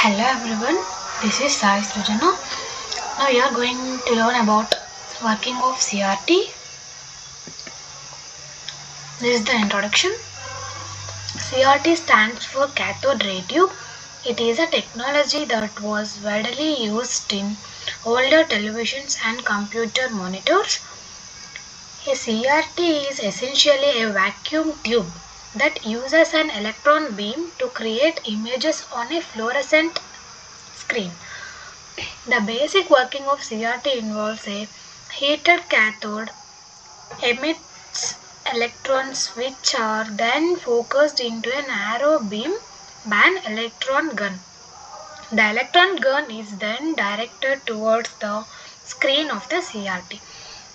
Hello everyone, this is Srujana. Now we are going to learn about working of CRT. This is the introduction. CRT stands for cathode ray tube. It is a technology that was widely used in older televisions and computer monitors. A CRT is essentially a vacuum tube that uses an electron beam to create images on a fluorescent screen. The basic working of CRT involves a heated cathode emits electrons which are then focused into a narrow beam by an electron gun. The electron gun is then directed towards the screen of the CRT,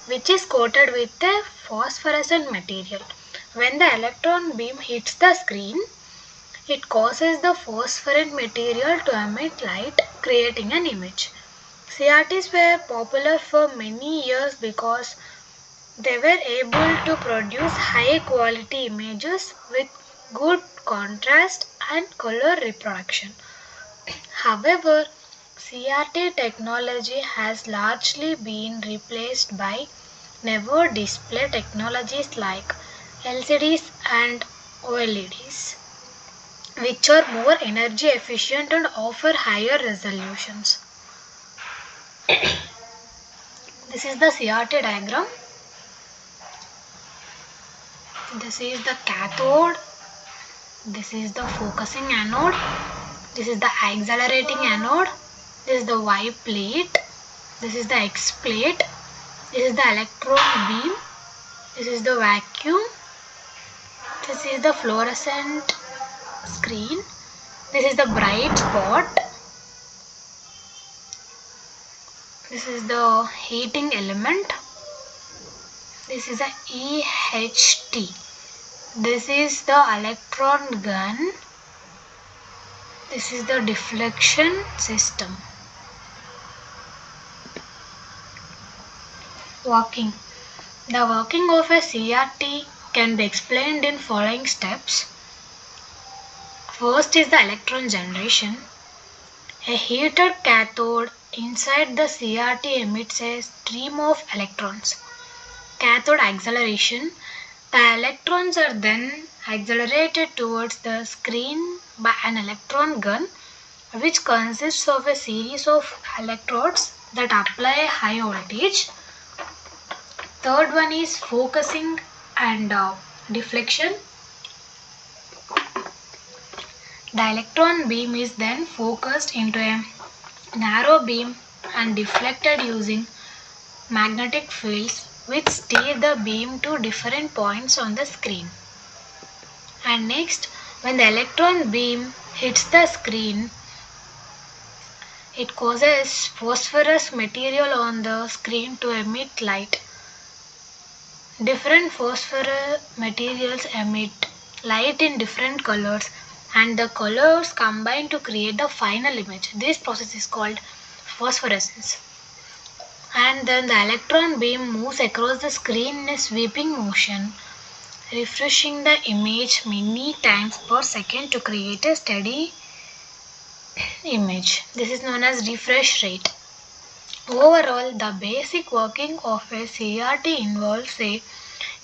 which is coated with a phosphorescent material. When the electron beam hits the screen, it causes the phosphorescent material to emit light, creating an image. CRTs were popular for many years because they were able to produce high quality images with good contrast and color reproduction. However, CRT technology has largely been replaced by newer display technologies like LCDs and OLEDs, which are more energy efficient and offer higher resolutions. This is the CRT diagram. This is the cathode. This is the focusing anode. This is the accelerating anode. This is the Y plate. This is the X plate. This is the electron beam. This is the vacuum. This is the fluorescent screen. This is the bright spot. This is the heating element. This is a EHT. This is the electron gun. This is the deflection system. Working. The working of a CRT can be explained in following steps. First is the electron generation. A heated cathode inside the CRT emits a stream of electrons. Cathode acceleration. The electrons are then accelerated towards the screen by an electron gun, which consists of a series of electrodes that apply high voltage. Third one is focusing and deflection. The electron beam is then focused into a narrow beam and deflected using magnetic fields which steer the beam to different points on the screen. And next, when the electron beam hits the screen, it causes phosphorus material on the screen to emit light. Different phosphorus materials emit light in different colors, and the colors combine to create the final image. This process is called phosphorescence. And then the electron beam moves across the screen in a sweeping motion, refreshing the image many times per second to create a steady image. This is known as refresh rate. Overall, the basic working of a CRT involves a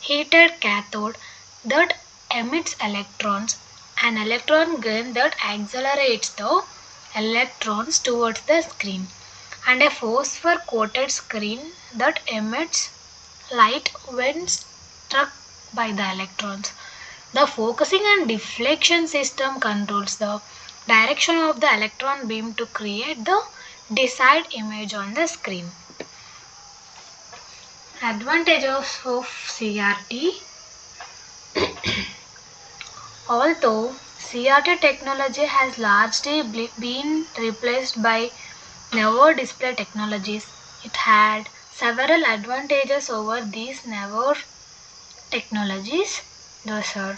heated cathode that emits electrons, an electron gun that accelerates the electrons towards the screen, and a phosphor coated screen that emits light when struck by the electrons. The focusing and deflection system controls the direction of the electron beam to create the desired image on the screen. Advantages of CRT. Although CRT technology has largely been replaced by newer display technologies, it had several advantages over these newer technologies. Those are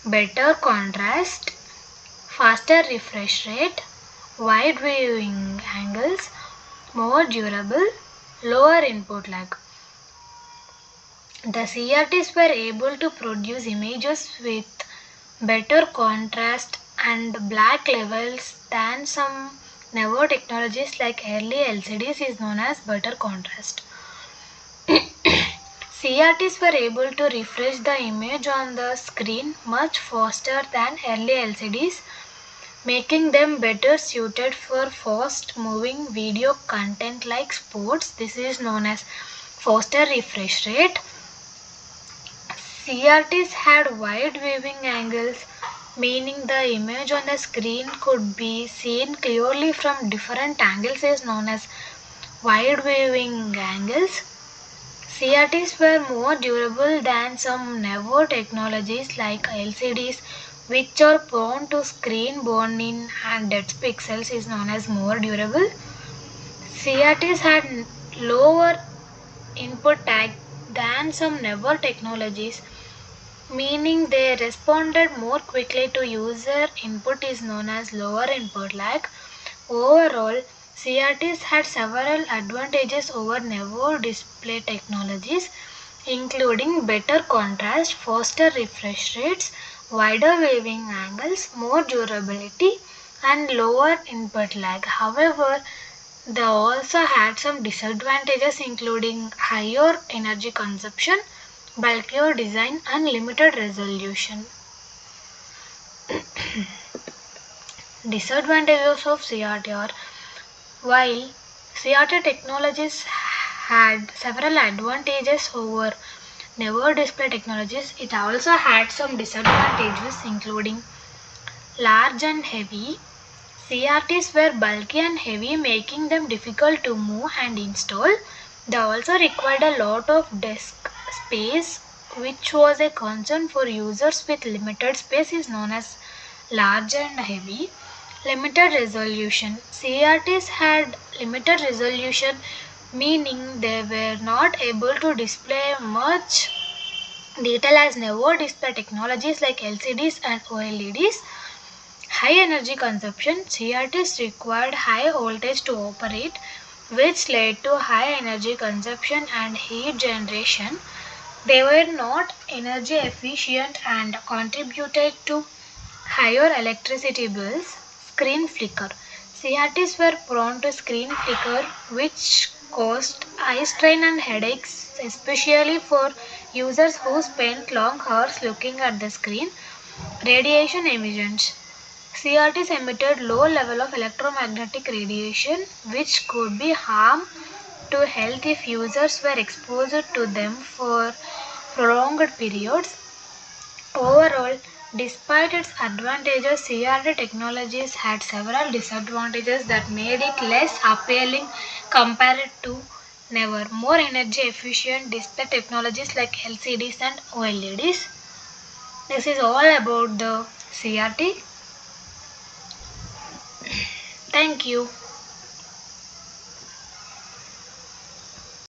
better contrast, faster refresh rate, wide viewing angles, more durable, lower input lag. The CRTs were able to produce images with better contrast and black levels than some newer technologies like early LCDs is known as better contrast. CRTs were able to refresh the image on the screen much faster than early LCDs, making them better suited for fast moving video content like sports. This is known as faster refresh rate. CRTs had wide viewing angles, meaning the image on the screen could be seen clearly from different angles is known as wide viewing angles. CRTs were more durable than some newer technologies like LCDs, which are prone to screen burn-in and dead pixels is known as more durable. CRTs had lower input lag than some newer technologies, meaning they responded more quickly to user input is known as lower input lag. Overall, CRTs had several advantages over newer display technologies, including better contrast, faster refresh rates, wider viewing angles, more durability, and lower input lag. However, they also had some disadvantages including higher energy consumption, bulkier design, and limited resolution. Disadvantages of CRT are: while CRT technologies had several advantages over newer display technologies, it also had some disadvantages including large and heavy. CRTs were bulky and heavy, making them difficult to move and install. They also required a lot of desk space, which was a concern for users with limited space is known as large and heavy. Limited resolution. CRTs had limited resolution, meaning they were not able to display much detail as newer display technologies like LCDs and OLEDs. High energy consumption. CRTs required high voltage to operate, which led to high energy consumption and heat generation. They were not energy efficient and contributed to higher electricity bills. Screen flicker. CRTs were prone to screen flicker, which caused eye strain and headaches, especially for users who spent long hours looking at the screen. Radiation emissions. CRTs emitted low level of electromagnetic radiation, which could be harm to health if users were exposed to them for prolonged periods. Overall, despite its advantages, CRT technologies had several disadvantages that made it less appealing compared to never more energy efficient display technologies like LCDs and OLEDs. This is all about the CRT. Thank you.